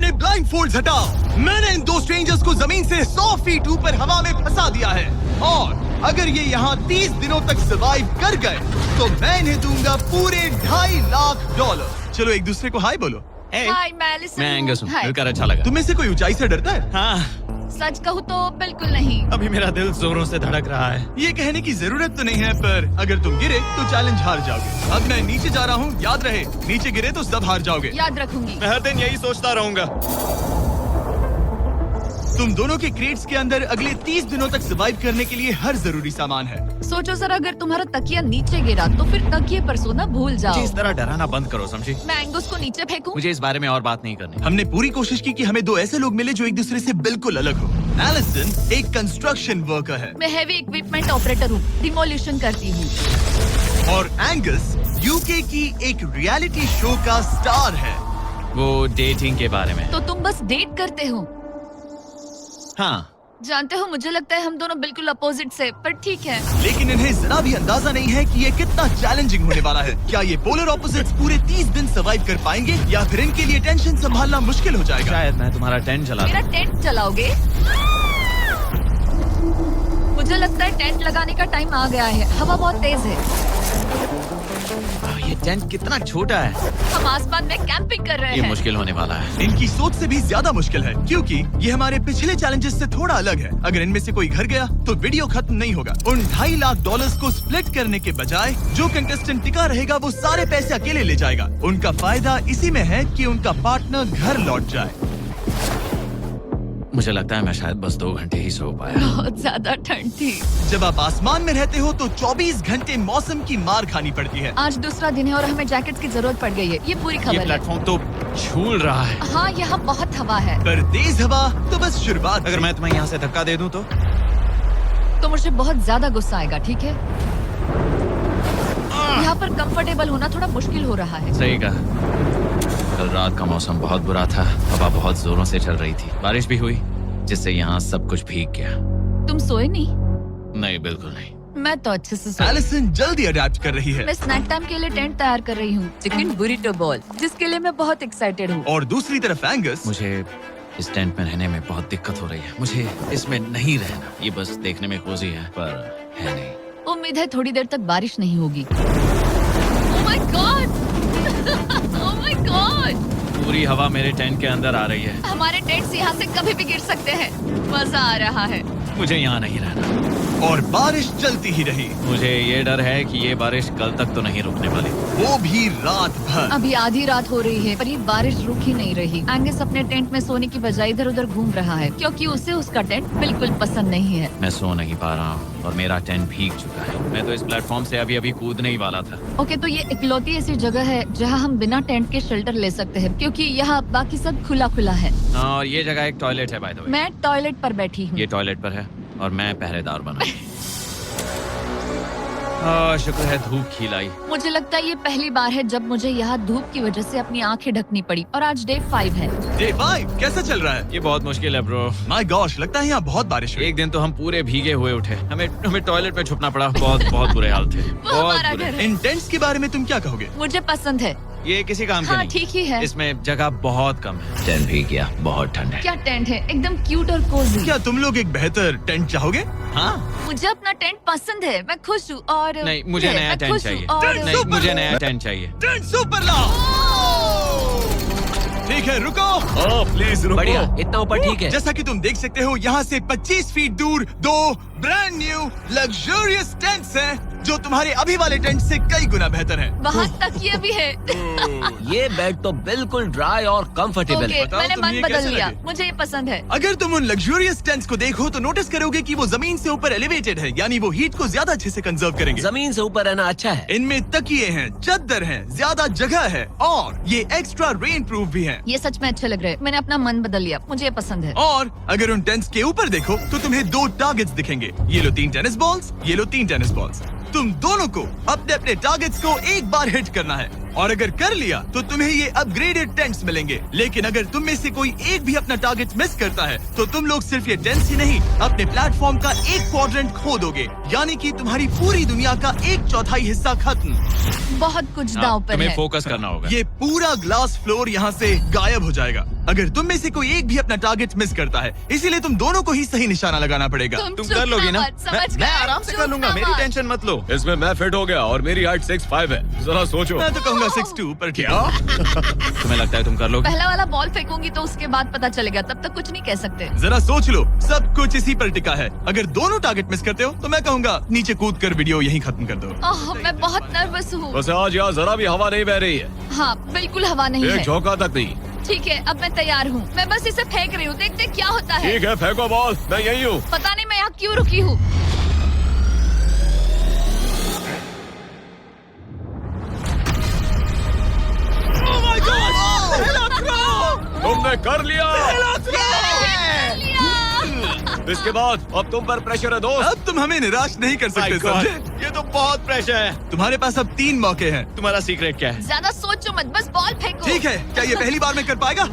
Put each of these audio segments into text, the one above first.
अपने blind folds हटाओ। मैंने इन दो स्ट्रेंजर्स को जमीन से 100 फीट ऊपर हवा में फंसा दिया है और अगर ये यहाँ 30 दिनों तक सर्वाइव कर गए तो मैं इन्हें दूंगा पूरे $2.5 लाख। चलो एक दूसरे को हाय बोलो। हाय, मैं एलिसन मैं एंगस हूँ, हाय। मिलकर अच्छा लगा। तुम में से कोई ऊंचाई से डरता है? हाँ, सच कहूँ तो बिल्कुल नहीं। अभी मेरा दिल जोरों से धड़क रहा है। ये कहने की जरूरत तो नहीं है, पर अगर तुम गिरे तो चैलेंज हार जाओगे। अब मैं नीचे जा रहा हूँ, याद रहे नीचे गिरे तो सब हार जाओगे। याद रखूंगी। मैं हर दिन यही सोचता रहूंगा। तुम दोनों के क्रेट्स के अंदर अगले 30 दिनों तक सर्वाइव करने के लिए हर जरूरी सामान है। सोचो सर, अगर तुम्हारा तकिया नीचे गिरा तो फिर तकिए पर सोना भूल मुझे जाओ। इस तरह डराना बंद करो, समझी? मैं एंगस को नीचे फेंकूं? मुझे इस बारे में और बात नहीं करनी। हमने पूरी कोशिश की कि हमें दो ऐसे लोग मिले जो एक दूसरे से बिल्कुल अलग हो। एलिसन एक कंस्ट्रक्शन वर्कर है मैं हेवी इक्विपमेंट ऑपरेटर हूँ, डिमोलिशन करती हूँ। और एंगस यूके की एक रियलिटी शो का स्टार है। वो डेटिंग के बारे में। तो तुम बस डेट करते हो? हाँ, जानते हो, मुझे लगता है हम दोनों बिल्कुल अपोजिट से, पर ठीक है। लेकिन इन्हें जरा भी अंदाजा नहीं है कि ये कितना चैलेंजिंग होने वाला है। क्या ये पोलर ऑपोजिट्स पूरे 30 दिन सर्वाइव कर पाएंगे या फिर इनके लिए टेंशन संभालना मुश्किल हो जाएगा? शायद मैं तुम्हारा टेंट चला मेरा दूं। टेंट चलाओगे? मुझे लगता है टेंट लगाने का टाइम आ गया है। हवा बहुत तेज है। ये टेंट कितना छोटा है। हम आसमान में कैंपिंग कर रहे ये हैं। मुश्किल होने वाला है। इनकी सोच से भी ज्यादा मुश्किल है क्योंकि ये हमारे पिछले चैलेंजेस से थोड़ा अलग है। अगर इनमें से कोई घर गया तो वीडियो खत्म नहीं होगा। उन $2.5 लाख को स्प्लिट करने के बजाय जो कंटेस्टेंट टिका रहेगा वो सारे पैसे अकेले ले जाएगा। उनका फायदा इसी में है कि उनका पार्टनर घर लौट जाए। मुझे लगता है मैं शायद बस 2 घंटे ही सो पाया। बहुत ज्यादा ठंड थी। जब आप आसमान में रहते हो तो 24 घंटे मौसम की मार खानी पड़ती है। आज दूसरा दिन है और हमें जैकेट्स की जरूरत पड़ गई है। ये पूरी ये खबर है। प्लेटफॉर्म तो झूल रहा है। हाँ, यहाँ बहुत हवा है। पर तेज हवा तो बस शुरुआत। अगर मैं तुम्हें यहाँ से धक्का दे दूं तो मुझे बहुत ज्यादा गुस्सा आएगा, ठीक है? यहाँ पर कंफर्टेबल होना थोड़ा मुश्किल हो रहा है। सही कहा। कल रात का मौसम बहुत बुरा था। हवा बहुत जोरों से चल रही थी। बारिश भी हुई जिससे यहाँ सब कुछ भीग गया। तुम सोए नहीं? नहीं, बिल्कुल नहीं। मैं तो अच्छे से सोई। एलिसन जल्दी अडेप्ट कर रही है। मैं स्नैक टाइम के लिए टेंट तैयार कर रही हूँ, चिकन बुरिटो बॉल, जिसके लिए मैं बहुत एक्साइटेड हूँ। और दूसरी तरफ एंगस मुझे इस टेंट में रहने में बहुत दिक्कत हो रही है। मुझे इसमें नहीं रहना। ये बस देखने में कोजी है पर है नहीं। उम्मीद है थोड़ी देर तक बारिश नहीं होगी। Oh my God! Oh my God! पूरी हवा मेरे टेंट के अंदर आ रही है। हमारे टेंट्स यहाँ से कभी भी गिर सकते हैं। मजा आ रहा है। मुझे यहाँ नहीं रहना। और बारिश चलती ही रही। मुझे ये डर है कि ये बारिश कल तक तो नहीं रुकने वाली। वो भी रात भर। अभी आधी रात हो रही है पर ये बारिश रुक ही नहीं रही। एंगस अपने टेंट में सोने की बजाय इधर उधर घूम रहा है क्योंकि उसे उसका टेंट बिल्कुल पसंद नहीं है। मैं सो नहीं पा रहा हूँ और मेरा टेंट भीग चुका है। मैं तो इस प्लेटफॉर्म से अभी कूदने ही वाला था। ओके, तो ये इकलौती ऐसी जगह है जहाँ हम बिना टेंट के शेल्टर ले सकते हैं क्योंकि यहाँ बाकी सब खुला खुला है। और ये जगह एक टॉयलेट है बाय द वे। मैं टॉयलेट पर बैठी हूँ। ये टॉयलेट पर है और मैं पहरेदार बना। शुक्र है धूप खिलाई। मुझे लगता है ये पहली बार है जब मुझे यहाँ धूप की वजह से अपनी आंखें ढकनी पड़ी और आज डे 5 है। डे 5 कैसा चल रहा है? ये बहुत मुश्किल है ब्रो। माय गॉश, लगता है यहाँ बहुत बारिश हुई। एक दिन तो हम पूरे भीगे हुए उठे। हमें टॉयलेट में छुपना पड़ा। बहुत बुरे हाल थे। वो बहुत हमारा बुरे। घर है। इन टेंट्स के बारे में तुम क्या कहोगे? मुझे पसंद है। ये किसी काम का हाँ, नहीं। ठीक ही है। इसमें जगह बहुत कम है। टेंट भीग गया। बहुत ठंड है। क्या टेंट है, एकदम क्यूट और कोजी। क्या तुम लोग एक बेहतर टेंट चाहोगे? हाँ, मुझे अपना टेंट पसंद है, मैं खुश हूँ। और नहीं, मुझे नया मैं टेंट खुश हूँ चाहिए। और- नहीं, मुझे नया टेंट चाहिए। टेंट सुपर लाओ। ठीक है, रुको। प्लीज रुको। बढ़िया, इतना ऊपर ठीक है। जैसा कि तुम देख सकते हो यहाँ से 25 फीट दूर 2 ब्रांड न्यू लग्जरियस टेंट्स हैं जो तुम्हारे अभी वाले टेंट से कई गुना बेहतर हैं। वहाँ तकिए भी है। ये बेड तो बिल्कुल ड्राई और कंफर्टेबल ओके, है। बताओ मैंने तुम्हें मन ये बदल कैसे लिया। लगे? मुझे ये पसंद है। अगर तुम उन लग्जरियस टेंट्स को देखो तो नोटिस करोगे कि वो जमीन से ऊपर एलिवेटेड है, यानी वो हीट को ज्यादा अच्छे से कंजर्व करेंगे। जमीन से ऊपर रहना अच्छा है। इनमें तकिए हैं, चद्दर हैं, ज्यादा जगह है और ये एक्स्ट्रा रेन प्रूफ भी हैं। ये सच में अच्छे लग रहे हैं। मैंने अपना मन बदल लिया, मुझे ये पसंद है। और अगर उन टेंट्स के ऊपर देखो तो तुम्हें 2 टारगेट्स दिखेंगे। ये लो 3 टेनिस बॉल्स, ये लो 3 टेनिस बॉल्स। तुम दोनों को अपने अपने टारगेट्स को एक बार हिट करना है। और अगर कर लिया तो तुम्हें ये अपग्रेडेड टेंट्स मिलेंगे। लेकिन अगर तुम में से कोई एक भी अपना टारगेट मिस करता है तो तुम लोग सिर्फ ये टेंट्स ही नहीं, अपने प्लेटफॉर्म का एक क्वाड्रेंट खो दोगे, यानी कि तुम्हारी पूरी दुनिया का 1/4 हिस्सा खत्म। बहुत कुछ दांव पर तुम्हें है। फोकस करना होगा। ये पूरा ग्लास फ्लोर यहाँ से गायब हो जाएगा अगर तुम में से कोई एक भी अपना टारगेट मिस करता है। इसीलिए तुम दोनों को ही सही निशाना लगाना पड़ेगा। तुम कर लोगी ना? मैं आराम से कर लूंगा, मेरी टेंशन मत लो। इसमें मैं फिट हो गया और मेरी हाइट 6'5" है। जरा सोचो। मैं तो कहूँगा 6'2", पर क्या? तुम्हें लगता है तुम कर लोगे? पहला वाला बॉल फेंकूंगी तो उसके बाद पता चलेगा, तब तक कुछ नहीं कह सकते। जरा सोच लो, सब कुछ इसी पर टिका है। अगर दोनों टारगेट मिस करते हो तो मैं कहूँगा नीचे कूद कर वीडियो यहीं खत्म कर दो। ओह, मैं बहुत नर्वस हूँ। बस आज यहाँ जरा भी हवा नहीं बह रही है, हाँ, बिल्कुल हवा नहीं एक है। झोंका तक नहीं। ठीक है, अब मैं तैयार हूँ। मैं बस इसे फेंक रही हूँ, देखते क्या होता है। ठीक है, फेंको बॉल, मैं यही हूँ। पता नहीं मैं यहाँ क्यों रुकी हूँ। तुमने कर लिया। इसके बाद अब तुम पर प्रेशर है दोस्त। अब तुम हमें निराश नहीं कर सकते, समझे? ये तो बहुत प्रेशर है। तुम्हारे पास अब 3 मौके हैं। तुम्हारा सीक्रेट क्या है? ज्यादा सोचो मत, बस बॉल फेंको। ठीक है, क्या ये पहली बार में कर पाएगा?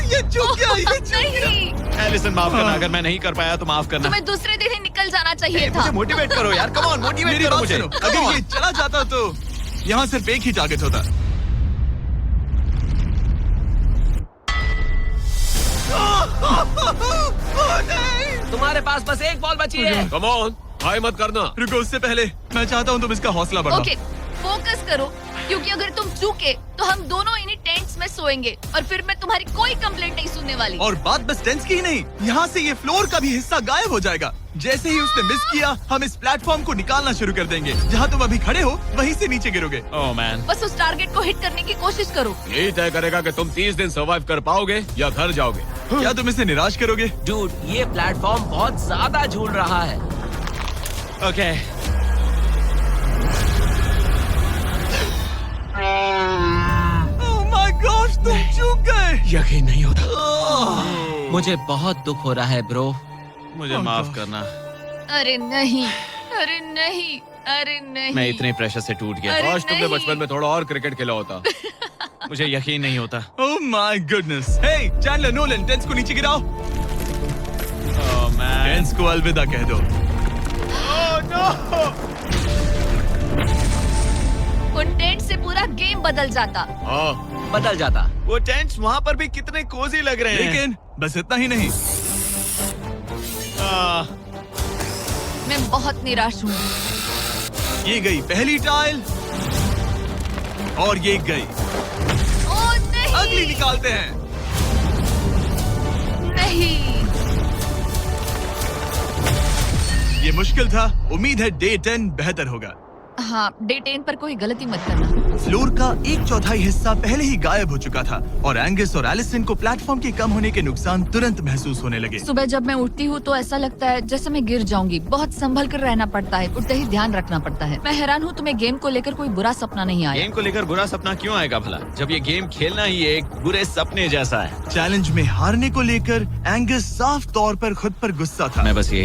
ये चूक गया, ये चूक गया। नहीं, एलिसन माफ करना, अगर मैं नहीं कर पाया तो माफ करना। तुम्हें दूसरे दिन ही निकल जाना चाहिए था। मुझे मोटिवेट करो यार, कम ऑन, मोटिवेट मेरी करो बात मुझे। सुनो, अगर ये चला जाता तो यहाँ सिर्फ एक ही टारगेट होता। तुम्हारे पास बस एक बॉल बची है। कम ऑन, हाय मत करना। रुको, उससे पहले मैं चाहता हूँ तुम इसका हौसला बढ़ाओ। ओके, फोकस करो, क्योंकि अगर तुम चूके तो हम दोनों इन्हीं टेंट्स में सोएंगे और फिर मैं तुम्हारी कोई कंप्लेंट नहीं सुनने वाली। और बात बस टेंस की ही नहीं, यहाँ से ये फ्लोर का भी हिस्सा गायब हो जाएगा। जैसे ही उसने मिस किया, हम इस प्लेटफॉर्म को निकालना शुरू कर देंगे। जहाँ तुम अभी खड़े हो वहीं से नीचे गिरोगे। ओह मैन, बस उस टारगेट को हिट करने की कोशिश करो। यही तय करेगा कि तुम 30 दिन सर्वाइव कर पाओगे या घर जाओगे। क्या तुम इसे निराश करोगे? डूड, ये प्लेटफॉर्म बहुत ज्यादा झूल रहा है। ओके। ओह माय गॉड, तुम चूक गए। यकीन नहीं होता। मुझे बहुत दुख हो रहा है ब्रो। मुझे माफ करना, अरे नहीं, अरे नहीं, अरे नहीं। मैं इतने प्रेशर से टूट गया। अरे काश तुमने नहीं। बचपन में थोड़ा और क्रिकेट खेला होता। मुझे यकीन नहीं होता। Oh my goodness. Hey Chandler, Nolan, टेंस को नीचे गिराओ। ओह मैन, टेंस को अलविदा कह दो। उन टेंट से पूरा गेम बदल जाता। हाँ, बदल जाता। वो टेंट्स वहाँ पर भी कितने कोजी लग रहे हैं। लेकिन बस इतना ही नहीं, मैं बहुत निराश हूँ। ये गई पहली टाइल और ये गई ओह नहीं, अगली। निकालते हैं। नहीं। ये मुश्किल था, उम्मीद है डे 10 बेहतर होगा। हाँ, डे 10 पर कोई गलती मत करना। फ्लोर का 1/4 हिस्सा पहले ही गायब हो चुका था और एंगस और एलिसन को प्लेटफॉर्म के कम होने के नुकसान तुरंत महसूस होने लगे। सुबह जब मैं उठती हूँ तो ऐसा लगता है जैसे मैं गिर जाऊंगी। बहुत संभल कर रहना पड़ता है, उठते ही ध्यान रखना पड़ता है। मैं हैरान हूँ तुम्हें गेम को लेकर कोई बुरा सपना नहीं आया। गेम को लेकर बुरा सपना क्यों आएगा भला, जब ये गेम खेलना ही एक बुरे सपने जैसा है। चैलेंज में हारने को लेकर एंगस साफ तौर पर खुद पर गुस्सा था। मैं बस यही